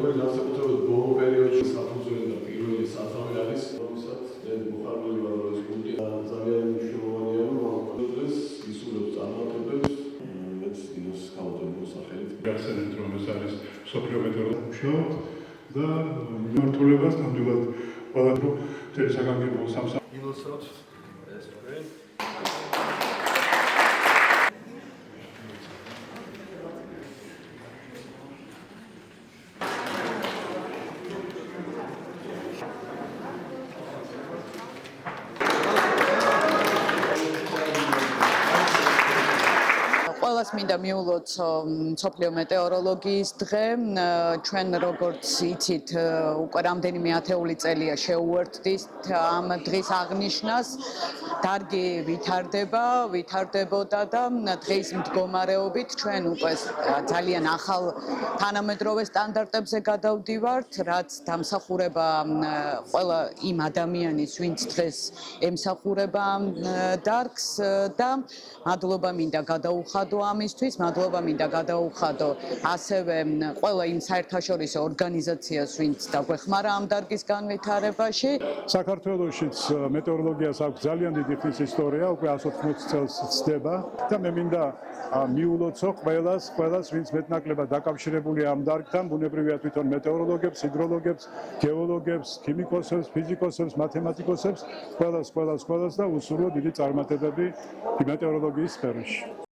რომელიც განსაკუთრებით ბოლო პერიოდში საფუძველი და პირველი სათავე არის, რომელსაც მოხარული ვარ, რომ ეს გუნდი ძალიან მნიშვნელოვანია, რომ დღეს ისურვებს წარმატებებს, მეც დინოს გამოდებული სახელით. გახსენეთ, რომ ეს არის მსოფლიო მეტეოროლოგიის მუშაობთ და მიმართულებას ნამდვილად ყველა დრო ტელესაგანგებო სამსახური გილოცავთ ეს თქვენ. ყველას მინდა მიულოთ მსოფლიო მეტეოროლოგიის დღე. ჩვენ როგორც იცით, უკვე რამდენიმე ათეული წელია შეუერთდით ამ დღის აღნიშვნას. დარგი ვითარდებოდა და დღის მდგომარეობით ჩვენ უკვე ძალიან ახალ თანამედროვე სტანდარტებზე გადავდივართ, რაც დამსახურება ყველა იმ ადამიანის, ვინც დღეს ემსახურება დარგს და მადლობა მინდა გადაუხადო ამისთვის, მადლობა მინდა გადაუხადო ასევე ყველა იმ საერთაშორისო ორგანიზაციას, ვინც დაგვეხმარა ამ დარგის განვითარებაში. საქართველოშიც მეტეოროლოგიას აქვს ძალიან დიდი ხნის ისტორია, უკვე 180 წელს ცდება და მე მინდა მიულოცო ყველას, ვინც მეტნაკლებად დაკავშირებულია ამ დარგთან, ბუნებრივია თვითონ მეტეოროლოგებს, ჰიდროლოგებს, გეოლოგებს, ქიმიკოსებს, ფიზიკოსებს, მათემატიკოსებს, ყველას და უსურვო დიდი წარმატებები მეტეოროლოგიის სფეროში.